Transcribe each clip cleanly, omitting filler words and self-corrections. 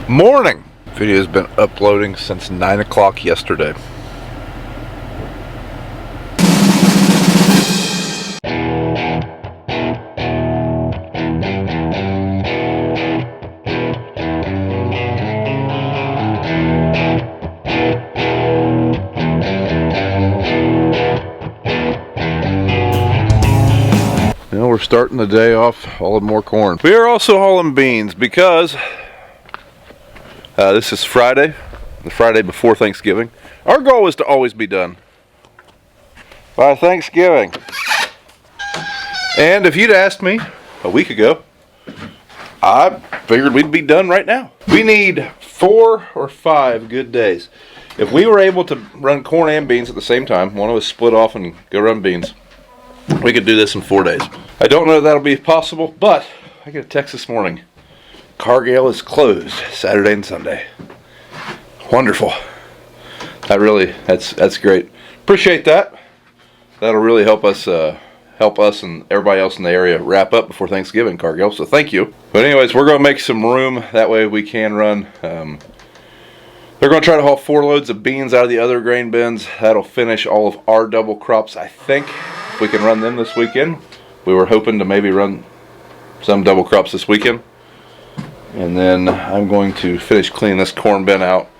Morning! Video has been uploading since 9 o'clock yesterday. Now we're starting the day off hauling more corn. We are also hauling beans because this is Friday, the Friday before Thanksgiving. Our goal is to always be done by Thanksgiving. And if you'd asked me a week ago, I figured we'd be done right now. We need 4 or 5 good days. If we were able to run corn and beans at the same time, one of us split off and go run beans, we could do this in 4 days. I don't know if that'll be possible, but I get a text this morning. Cargill is closed Saturday and Sunday. Wonderful. That's great. Appreciate that. That'll really help us and everybody else in the area wrap up before Thanksgiving, Cargill. So thank you. But anyways, we're going to make some room. That way we can run. They're going to try to haul 4 loads of beans out of the other grain bins. That'll finish all of our double crops, I think. If we can run them this weekend. We were hoping to maybe run some double crops this weekend. And then I'm going to finish cleaning this corn bin out,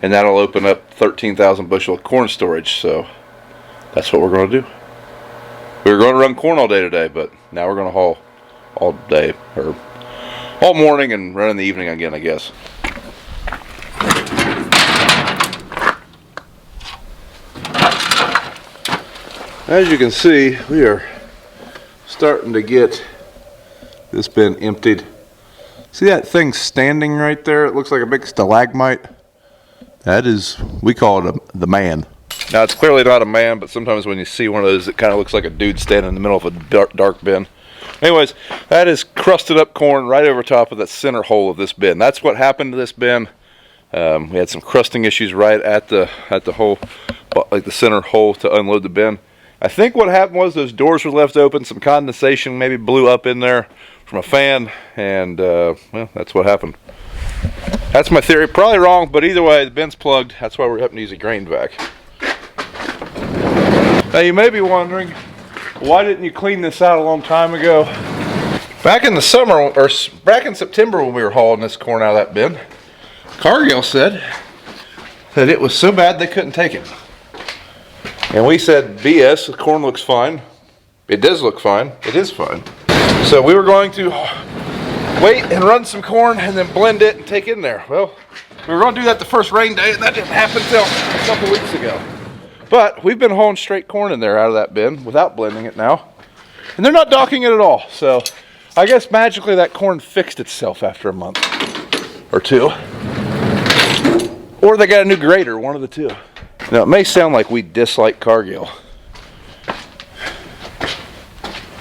and that'll open up 13,000 bushel of corn storage. So that's what we're going to do. We were going to run corn all day today, but now we're going to haul all day, or all morning, and run in the evening again, I guess. As you can see, we are starting to get this bin emptied. See that thing standing right there? It looks like a big stalagmite. That is, we call it the man. Now it's clearly not a man, but sometimes when you see one of those, it kind of looks like a dude standing in the middle of a dark bin. Anyways, that is crusted up corn right over top of that center hole of this bin. That's what happened to this bin. We had some crusting issues right at the hole, like the center hole to unload the bin. I think what happened was those doors were left open, some condensation maybe blew up in there from a fan, and well, that's what happened. That's my theory. Probably wrong, but either way, the bin's plugged. That's why we're having to use a grain vac. Now you may be wondering, why didn't you clean this out a long time ago? Back in the summer, or back in September when we were hauling this corn out of that bin, Cargill said that it was so bad they couldn't take it. And we said, BS, the corn looks fine. It does look fine. It is fine. So we were going to wait and run some corn and then blend it and take it in there. Well, we were going to do that the first rain day, and that didn't happen until a couple weeks ago. But we've been hauling straight corn in there out of that bin without blending it now. And they're not docking it at all. So I guess magically that corn fixed itself after a month or 2. Or they got a new grader, one of the 2. Now, it may sound like we dislike Cargill.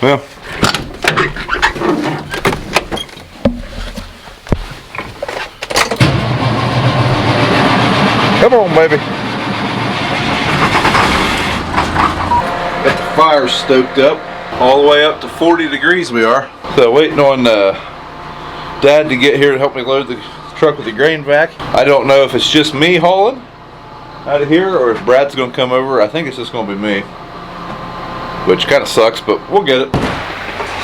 Well, come on, baby. Got the fire stoked up. All the way up to 40 degrees we are. So waiting on Dad to get here to help me load the truck with the grain vac. I don't know if it's just me hauling out of here or if Brad's going to come over. I think it's just going to be me, which kind of sucks, but we'll get it.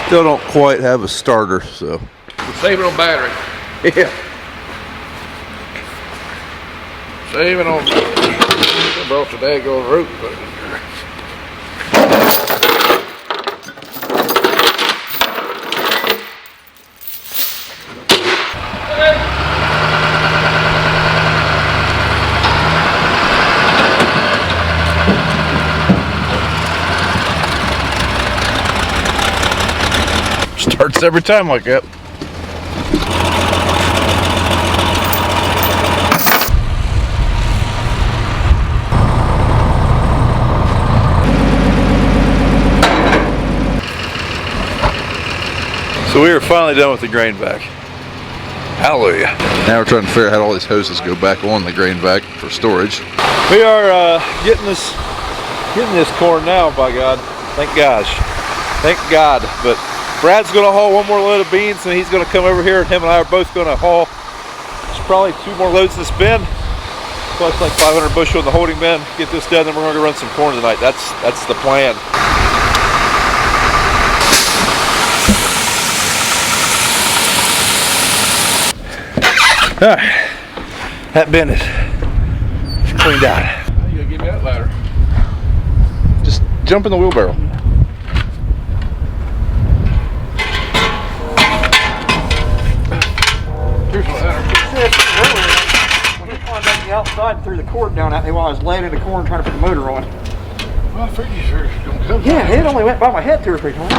Still don't quite have a starter, so we're saving on battery. Yeah, saving on. I brought the daggone rope. starts every time like that. So we are finally done with the grain vac. Hallelujah. Now we're trying to figure out how all these hoses go back on the grain vac for storage. We are getting this corn now, by God. Thank gosh. Thank God. But Brad's going to haul one more load of beans, and he's going to come over here, and him and I are both going to haul probably 2 more loads in this bin, plus like 500 bushel in the holding bin. Get this done, then we're gonna go run some corn tonight. That's the plan. That bin is cleaned out. You gotta give me that ladder. Just jump in the wheelbarrow. Here's my ladder. When he climbed back the outside and threw the cord down at me while I was laying in the corn trying to put the motor on. Well, I figured you were gonna come. Yeah, it only went by my head 2 or 3 times.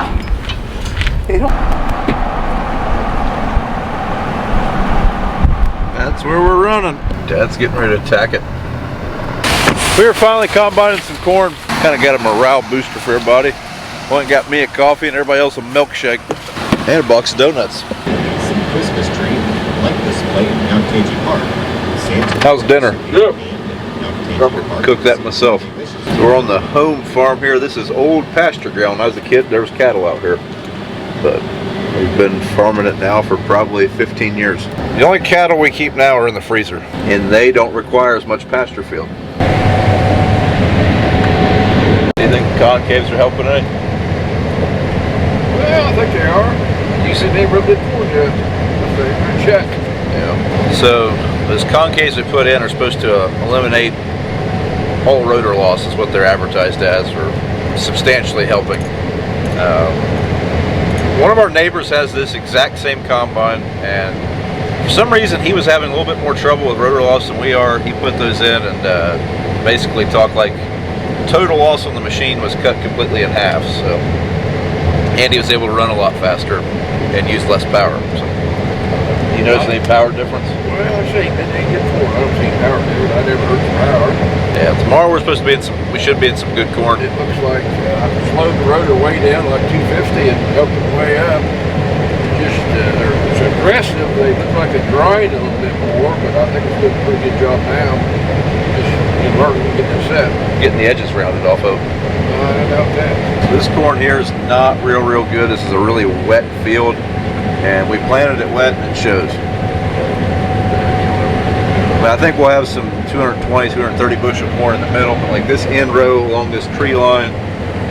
That's where we're running. Dad's getting ready to attack it. We were finally combining some corn. Kind of got a morale booster for everybody. Went and got me a coffee and everybody else a milkshake. And a box of donuts. Some Christmas tree like display in Mount KG Park. Santa How's dinner? Yep. Cooked that myself. So we're on the home farm here. This is old pasture ground. When I was a kid, there was cattle out here. But we've been farming it now for probably 15 years. The only cattle we keep now are in the freezer. And they don't require as much pasture field. Do you think the concaves are helping any? Well, I think they are. You said they rubbed it for you. Okay, check. Yeah. So those concaves we put in are supposed to eliminate all rotor loss, is what they're advertised as, or substantially helping. One of our neighbors has this exact same combine, and for some reason he was having a little bit more trouble with rotor loss than we are. He put those in and basically talked like total loss on the machine was cut completely in half. So, and he was able to run a lot faster and use less power. So, you notice any power difference? Well, I see. They get for it. I don't see power do it. I never heard the power. Yeah, tomorrow we're supposed to be in some. We should be in some good corn. It looks like I slowed the rotor way down like 250 and helped it way up. Just they're aggressive. They look like they grind a little bit more, but I think it's doing a pretty good job now. Just learning to get this set. Getting the edges rounded off of. I doubt that. This corn here is not real good. This is a really wet field, and we planted it wet and it shows. But I think we'll have some 220, 230 bushel corn in the middle. But like this end row along this tree line,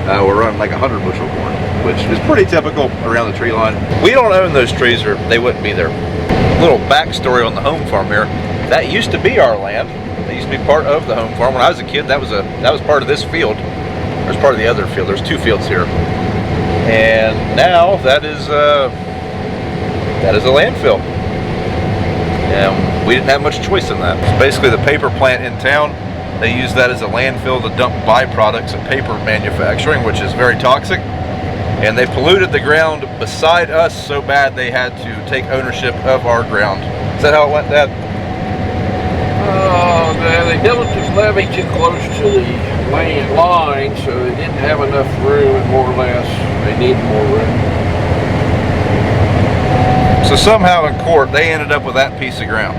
we're running like 100 bushel corn, which is pretty typical around the tree line. We don't own those trees, or they wouldn't be there. Little backstory on the home farm here. That used to be our land. That used to be part of the home farm. When I was a kid, that was part of this field. There's part of the other field. There's 2 fields here, and now that is a landfill. And we didn't have much choice in that. So basically, the paper plant in town, they use that as a landfill to dump byproducts of paper manufacturing, which is very toxic. And they polluted the ground beside us so bad they had to take ownership of our ground. Is that how it went, Dad? Oh, man, they built this levee too close to the main line, so they didn't have enough room, and more or less, they needed more room. So somehow in court, they ended up with that piece of ground.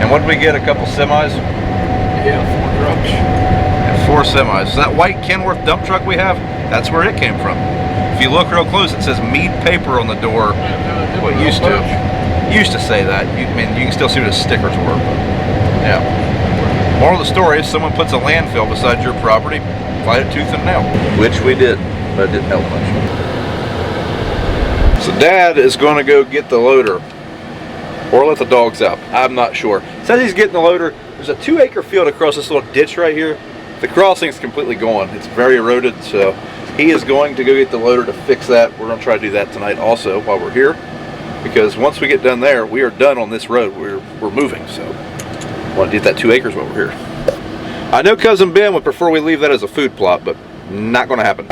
And what did we get? A couple semis? Yeah, 4 trucks. And 4 semis. So that white Kenworth dump truck we have, that's where it came from. If you look real close, it says Mead Paper on the door. Well, it used to say that. You can still see what the stickers were. Yeah. Moral of the story is someone puts a landfill beside your property, fight it tooth and nail. Which we did, but it didn't help much. So Dad is going to go get the loader, or let the dogs out. I'm not sure. Says he's getting the loader. There's a 2-acre field across this little ditch right here. The crossing's completely gone. It's very eroded, so he is going to go get the loader to fix that. We're going to try to do that tonight also while we're here, because once we get done there, we are done on this road. We're moving, so I want to get that 2 acres while we're here. I know Cousin Ben would prefer we leave that as a food plot, but not going to happen.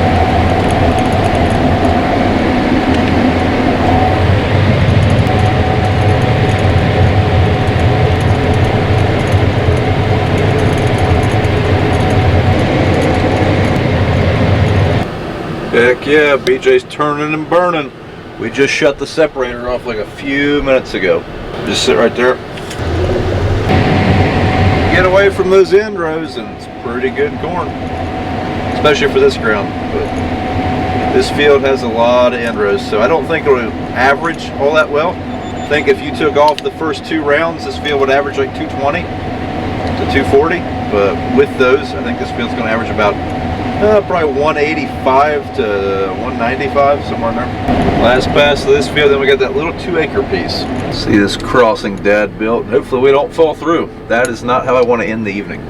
Heck yeah, BJ's turning and burning. We just shut the separator off like a few minutes ago. Just sit right there. Get away from those end rows and it's pretty good corn. Especially for this ground. But this field has a lot of end rows, so I don't think it'll average all that well. I think if you took off the first 2 rounds, this field would average like 220 to 240. But with those, I think this field's going to average about probably 185 to 195, somewhere in there. Last pass of this field, then we got that little 2-acre piece. See this crossing Dad built. Hopefully we don't fall through. That is not how I want to end the evening.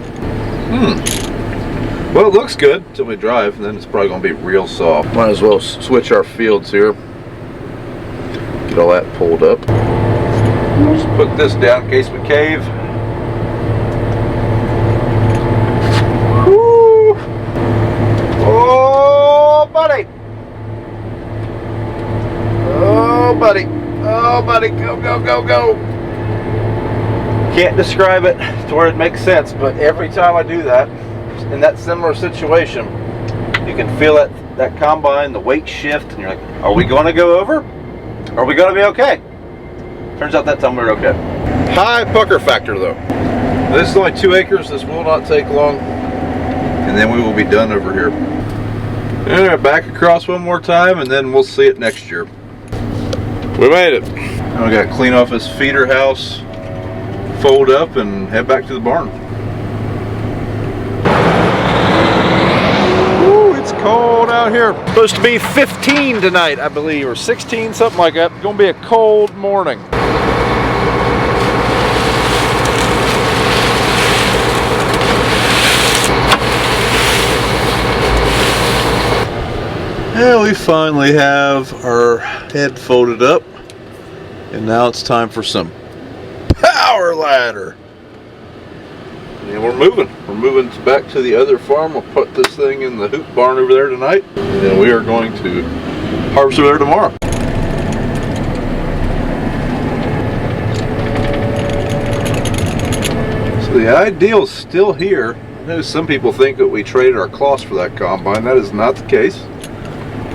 Well, it looks good until we drive, and then it's probably going to be real soft. Might as well switch our fields here. Get all that pulled up. Just put this down in case we cave. Woo! Oh, buddy! Oh, buddy! Oh, buddy! Go, go, go, go! Can't describe it to where it makes sense, but every time I do that, in that similar situation, you can feel that combine, the weight shift, and you're like, are we going to go over? Are we going to be okay? Turns out that time we were okay. High pucker factor though. This is only 2 acres. This will not take long, and then we will be done over here. All right, back across one more time, and then we'll see it next year. We made it. Now we got to clean off this feeder house, fold up, and head back to the barn. It's cold out here. Supposed to be 15 tonight, I believe, or 16, something like that. Gonna be a cold morning. Yeah, we finally have our head folded up, and now it's time for some power ladder. And we're moving. We're moving back to the other farm. We'll put this thing in the hoop barn over there tonight. And then we are going to harvest over there tomorrow. So the ideal's still here. I know some people think that we traded our cloths for that combine. That is not the case.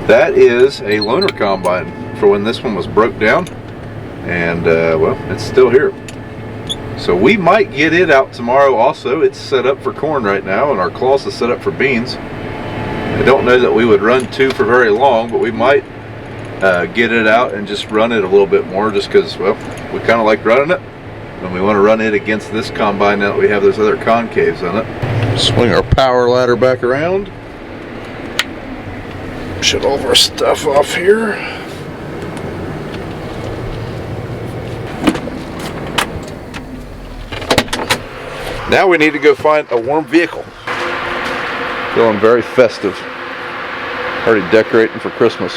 That is a loaner combine for when this one was broke down. And well, it's still here. So we might get it out tomorrow also. It's set up for corn right now, and our cloth is set up for beans. I don't know that we would run 2 for very long, but we might get it out and just run it a little bit more, just because, well, we kind of like running it, and we want to run it against this combine now that we have those other concaves on it. Swing our power ladder back around. Shut all of our stuff off here. Now we need to go find a warm vehicle. Feeling very festive. Already decorating for Christmas.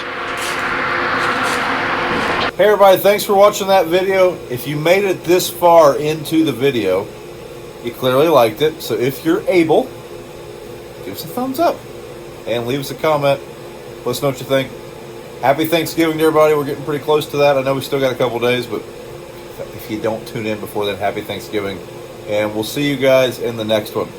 Hey everybody, thanks for watching that video. If you made it this far into the video, you clearly liked it. So if you're able, give us a thumbs up and leave us a comment. Let us know what you think. Happy Thanksgiving to everybody. We're getting pretty close to that. I know we still got a couple days, but if you don't tune in before then, happy Thanksgiving. And we'll see you guys in the next one.